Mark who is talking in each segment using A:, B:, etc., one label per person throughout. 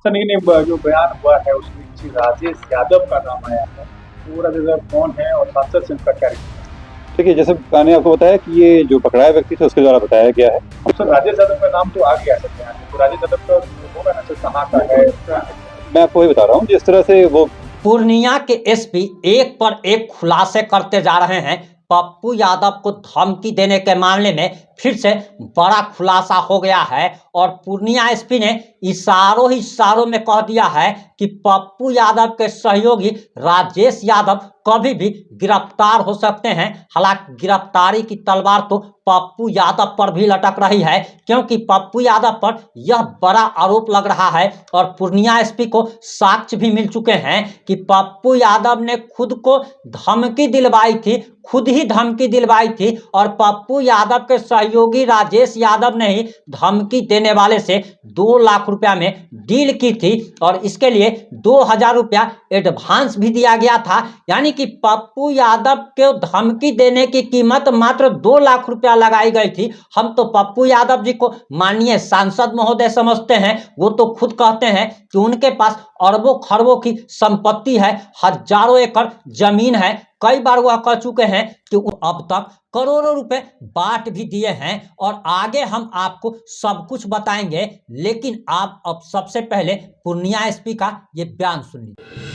A: Sir नहीं जो बयान हुआ है उसमें किसी राजेश यादव का नाम आया है। पूरा जगह कौन है और साथ साथ से उनका क्या रिश्ता है?
B: देखिए, जैसे मैंने आपको बताया कि ये जो पकड़ाया व्यक्ति था उसके द्वारा बताया गया है।
A: सर राजेश यादव का नाम तो आ गया सर बयान में, तो राजेश यादव का होगा ना सर, कहाँ का है क्या है?
B: मैं आपको वही बता रहा हूँ जिस तरह से वो
C: पूर्णिया के एसपी एक पर एक खुलासे करते जा रहे हैं। पप्पू यादव को धमकी देने के मामले में फिर से बड़ा खुलासा हो गया है और पूर्णिया एसपी ने इशारों में कह दिया है कि पप्पू यादव के सहयोगी राजेश यादव कभी भी गिरफ्तार हो सकते हैं। हालांकि गिरफ्तारी की तलवार तो पप्पू यादव पर भी लटक रही है, क्योंकि पप्पू यादव पर यह बड़ा आरोप लग रहा है और पूर्णिया एसपी को साक्ष्य भी मिल चुके हैं कि पप्पू यादव ने खुद को धमकी दिलवाई थी, खुद ही धमकी दिलवाई थी और पप्पू यादव के सहयोगी राजेश यादव ने ही धमकी देने वाले से 2 लाख रुपया में डील की थी और इसके लिए 2000 रुपया एडवांस भी दिया गया था। यानी कि पप्पू यादव को धमकी देने की कीमत मात्र 2 लाख रुपया लगाई गई थी। हम तो पप्पू यादव जी को माननीय सांसद महोदय समझते हैं। वो तो खुद कहते हैं कि उनके पास अरबों खरबों की संपत्ति है, हजारों एकड़ जमीन है। कई बार वह कह चुके हैं कि अब तक करोड़ों रुपए बांट भी दिए हैं और आगे हम आपको सब कुछ बताएंगे। लेकिन आप अब सबसे पहले पूर्णिया एसपी का ये बयान सुन लीजिए।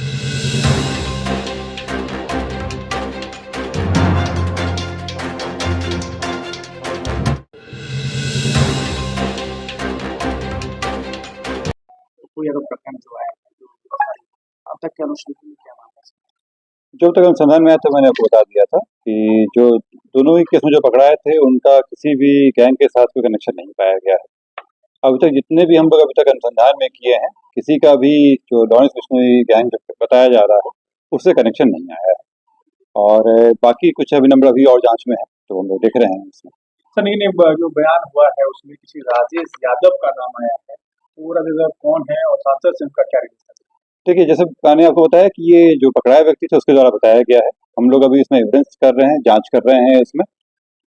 A: पप्पू यादव प्रकरण जो आया है, अब तक के अनुसंधान में क्या मामला है?
B: जब तक अनुसंधान में आया था मैंने आपको बता दिया था कि जो दोनों ही केस में जो पकड़ाए थे उनका किसी भी गैंग के साथ कोई कनेक्शन नहीं पाया गया है। अभी तक जितने भी हम लोग अभी तक अनुसंधान में किए हैं, किसी का भी जो लॉरेंस बिश्नोई गैंग जो बताया जा रहा है उससे कनेक्शन नहीं आया है। और बाकी कुछ अभी नंबर अभी और जांच में है, तो हम लोग देख रहे हैं इसमें।
A: सर नहीं जो बयान हुआ है उसमें किसी राजेश यादव का नाम आया है। पूरा जगह कौन है और साथ साथ से उनका क्या रिश्ता है?
B: देखिए, जैसे मैंने आपको बताया कि ये जो पकड़ाया व्यक्ति था उसके द्वारा बताया गया है। हम लोग अभी इसमें एविडेंस कर रहे हैं, जांच कर रहे हैं इसमें।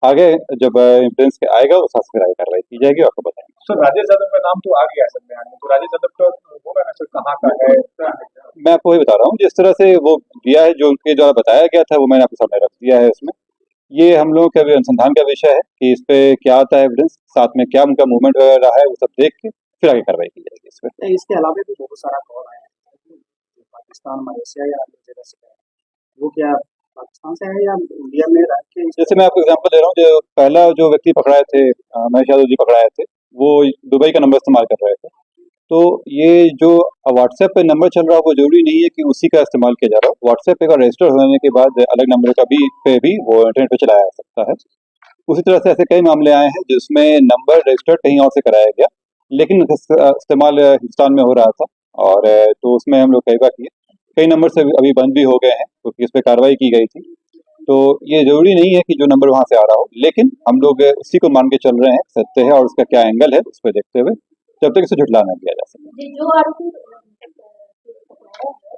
B: आगे जब एविडेंस आएगा उस हिसाब से फिर आगे कार्रवाई की जाएगी, आपको बताएंगे।
A: सर राजेश यादव का नाम तो आ गया सर बयान में, तो राजेश यादव का होगा ना सर, कहाँ का है क्या है?
B: मैं आपको वही बता रहा हूँ जिस तरह से वो दिया है, जो उनके द्वारा बताया गया था वो मैंने आपके सामने रख दिया है इसमें। ये हम लोगों के अभी अनुसंधान का विषय है कि इस पे क्या आता है एविडेंस, साथ में क्या उनका मूवमेंट वगैरह है, वो सब देख के फिर आगे कार्रवाई की जाएगी इस पे।
A: इसके अलावा भी बहुत सारा कॉल आया है, पाकिस्तान, मलेशिया या अन्य जगह से है। वो क्या पाकिस्तान से है या इंडिया में रह के?
B: जैसे मैं आपको एग्जांपल दे रहा हूँ, जो पहला जो व्यक्ति पकड़ाए थे, महेश यादव जी पकड़ाए थे, वो दुबई का नंबर इस्तेमाल कर रहे थे। तो ये जो व्हाट्सएप पे नंबर चल रहा है वो जरूरी नहीं है कि उसी का इस्तेमाल किया जा रहा हो। व्हाट्सएप पे का रजिस्टर होने के बाद अलग नंबर का भी वो इंटरनेट पे चलाया जा सकता है। उसी तरह से ऐसे कई मामले आए हैं जिसमें नंबर रजिस्टर कहीं और से कराया गया, लेकिन इस्तेमाल हिंदुस्तान में हो रहा था। और तो उसमें हम लोग कई बार किए, कई नंबर से अभी बंद भी हो गए हैं क्योंकि इस पर कार्रवाई की गई थी। तो ये जरूरी नहीं है कि जो नंबर वहां से आ रहा हो, लेकिन हम लोग उसी को मान के चल रहे हैं, सत्य है और उसका क्या एंगल है उस पर देखते हुए जब तक इसे झुठला नहीं दिया जा सके।
D: जो आरोपी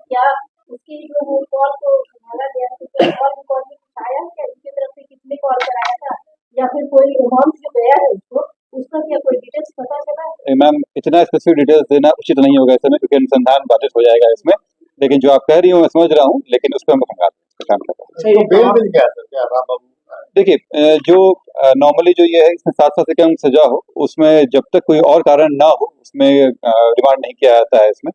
D: क्या उसकी जो कॉल को संभाला गया है, तो कॉल रिकॉर्ड में कुछ आया है क्या? उसकी तरफ से किसने कॉल कराया था या फिर कोई अमाउंट जो गया है उसको, उसका क्या कोई डिटेल्स पता चला है?
B: मैम, इतना स्पेसिफिक डिटेल्स देना उचित नहीं होगा इसमें, क्योंकि अनुसंधान बाधित हो जाएगा इसमें। लेकिन जो आप कह रही हो मैं समझ रहा हूँ, लेकिन उस पर हम काम कर रहे हैं।
A: बेल मिल गया सर क्या राम बाबू?
B: देखिए, जो नॉर्मली जो ये है इसमें 7 साल से कम सजा हो, उसमें जब तक कोई और कारण ना हो उसमें रिमांड नहीं किया जाता है इसमें।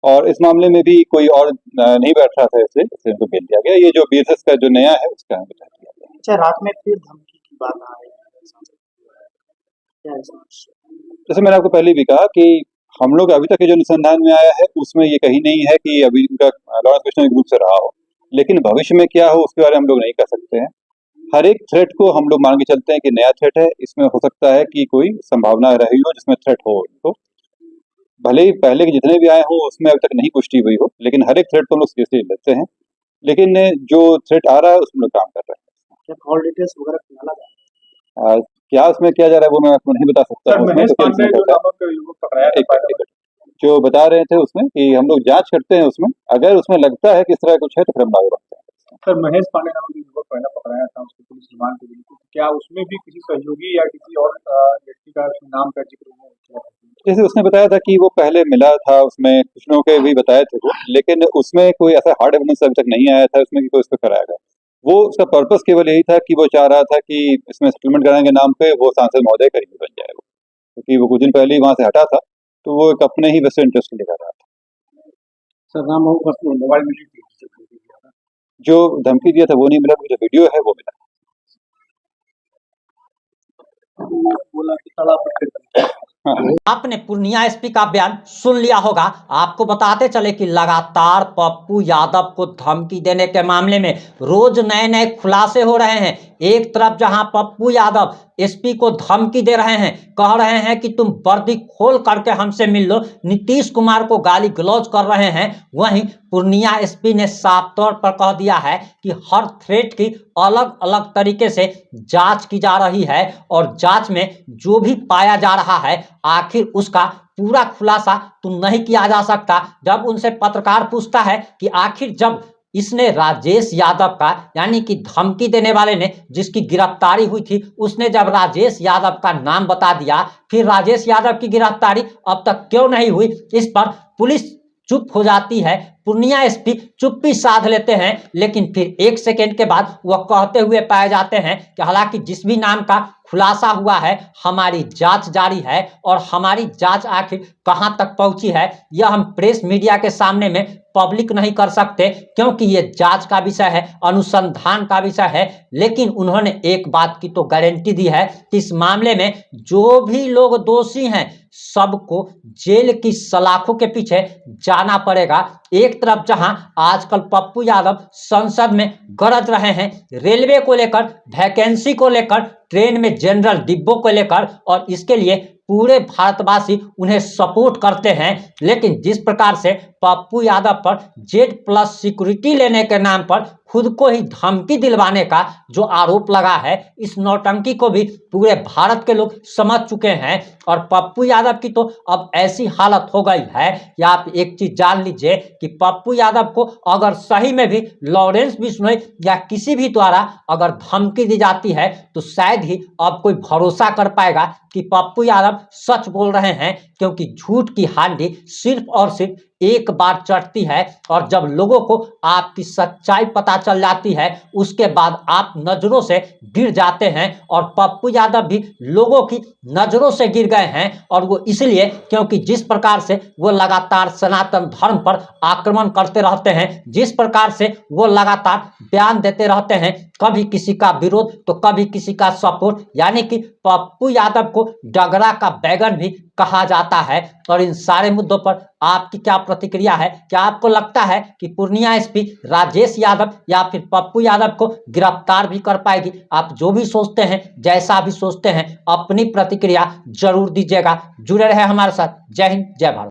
B: और इस मामले में भी कोई और नहीं बैठ रहा था, इसलिए इनको बेल दिया गया। ये जो बीएसएस का जो नया है उसका हमें बता दिया गया।
A: अच्छा, रात में फिर धमकी की बात आ रही है, क्या है समस्या?
B: जैसे मैंने आपको पहले भी कहा कि हम लोग अभी तक जो अनुसंधान में आया है उसमें ये कहीं नहीं है कि अभी उनका लॉरेंस बिश्नोई ग्रुप से रहा हो, लेकिन भविष्य में क्या हो उसके बारे में हम लोग नहीं कह सकते हैं। हर एक थ्रेट को हम लोग मान के चलते हैं कि नया थ्रेट है, इसमें हो सकता है कि कोई संभावना रही हो जिसमें थ्रेट हो इनको। भले ही पहले के जितने भी आए हों उसमें अभी तक नहीं पुष्टि हुई हो, लेकिन हर एक थ्रेट को हम लोग सीरियसली लेते हैं। लेकिन जो थ्रेट आ रहा है उसमें लोग काम कर रहे हैं।
A: क्या कॉल डिटेल्स वगैरह निकाला जाए?
B: क्या उसमें किया जा रहा है वो मैं आपको नहीं बता सकता हूँ।
A: महेश पांडे जो नामक युवक पकड़ाया था पहले,
B: जो बता रहे थे उसमें कि हम लोग जांच करते हैं उसमें, अगर उसमें लगता है कि इस तरह कुछ है तो फिर हम आगे बढ़ते हैं।
A: सर महेश पांडे नामक युवक पहले पकड़ाया था, उसको पुलिस रिमांड पे ली थी, क्या उसमें भी किसी सहयोगी या किसी और व्यक्ति का नाम का जिक्र हुआ?
B: जैसे उसने बताया था कि वो पहले मिला था, उसमें कुछ लोगों के भी बताए थे वो, लेकिन उसमें कोई ऐसा हार्ड एविडेंस अभी तक नहीं आया था उसमें कि कोई उसको कराया गया। वो उसका पर्पस केवल यही था कि वो चाह रहा था कि इसमें सेटलमेंट कराने के नाम पे वो सांसद महोदय करीबी बन जाए वो, क्योंकि वो कुछ दिन पहले ही वहां से हटा था, तो वो एक अपने ही वेस्टेड इंटरेस्ट के लिए कर रहा था।
A: सर राम बाबू पर तो मोबाइल मिली थी जिससे खरीदी गया था।
B: जो धमकी दिया था वो नहीं मिला, जो वीडियो है वो मिला।
A: बोला कि तालाब में फिर
B: हाँ,
C: आपने पूर्णिया एसपी का बयान सुन लिया होगा। आपको बताते चले कि लगातार पप्पू यादव को धमकी देने के मामले में रोज नए नए खुलासे हो रहे हैं। एक तरफ जहां पप्पू यादव एसपी को धमकी दे रहे हैं, कह रहे हैं कि तुम वर्दी खोल करके हमसे मिल लो, नीतीश कुमार को गाली गलौज कर रहे हैं, वहीं पूर्णिया एसपी ने साफ तौर पर कह दिया है कि हर थ्रेट की अलग अलग तरीके से जांच की जा रही है और जांच में जो भी पाया जा रहा है आखिर उसका पूरा खुलासा तो नहीं किया जा सकता। जब उनसे पत्रकार पूछता है कि आखिर जब इसने राजेश यादव का, यानी कि धमकी देने वाले ने जिसकी गिरफ्तारी हुई थी, उसने जब राजेश यादव का नाम बता दिया, फिर राजेश यादव की गिरफ्तारी अब तक क्यों नहीं हुई, इस पर पुलिस चुप हो जाती है। पूर्णिया एसपी चुप्पी साध लेते हैं, लेकिन फिर एक सेकेंड के बाद वह कहते हुए पाए जाते हैं कि हालांकि जिस भी नाम का खुलासा हुआ है हमारी जांच जारी है और हमारी जांच आखिर कहां तक पहुंची है यह हम प्रेस मीडिया के सामने में पब्लिक नहीं कर सकते, क्योंकि ये जांच का विषय है, अनुसंधान का विषय है। लेकिन उन्होंने एक बात की तो गारंटी दी है कि इस मामले में जो भी लोग दोषी हैं सबको जेल की सलाखों के पीछे जाना पड़ेगा। एक तरफ जहां आजकल पप्पू यादव संसद में गरज रहे हैं रेलवे को लेकर, वैकेंसी को लेकर, ट्रेन में जनरल डिब्बों को लेकर, और इसके लिए पूरे भारतवासी उन्हें सपोर्ट करते हैं, लेकिन जिस प्रकार से पप्पू यादव पर Z+ सिक्योरिटी लेने के नाम पर खुद को ही धमकी दिलवाने का जो आरोप लगा है, इस नौटंकी को भी पूरे भारत के लोग समझ चुके हैं। और पप्पू यादव की तो अब ऐसी हालत हो गई है कि आप एक चीज जान लीजिए कि पप्पू यादव को अगर सही में भी लॉरेंस बिश्नोई या किसी भी द्वारा अगर धमकी दी जाती है तो शायद ही अब कोई भरोसा कर पाएगा कि पप्पू यादव सच बोल रहे हैं, क्योंकि झूठ की हांडी सिर्फ और सिर्फ एक बार चढ़ती है और जब लोगों को आपकी सच्चाई पता चल जाती है उसके बाद आप नजरों से गिर जाते हैं। और पप्पू यादव भी लोगों की नजरों से गिर गए हैं, और वो इसलिए क्योंकि जिस प्रकार से वो लगातार सनातन धर्म पर आक्रमण करते रहते हैं, जिस प्रकार से वो लगातार बयान देते रहते हैं, कभी किसी का विरोध तो कभी किसी का सपोर्ट, यानी कि पप्पू यादव को डगरा का बैगन भी कहा जाता है। और इन सारे मुद्दों पर आपकी क्या प्रतिक्रिया है? क्या आपको लगता है कि पूर्णिया एसपी राजेश यादव या फिर पप्पू यादव को गिरफ्तार भी कर पाएगी? आप जो भी सोचते हैं, जैसा भी सोचते हैं, अपनी प्रतिक्रिया जरूर दीजिएगा। जुड़े रहे हमारे साथ। जय हिंद, जय भारत।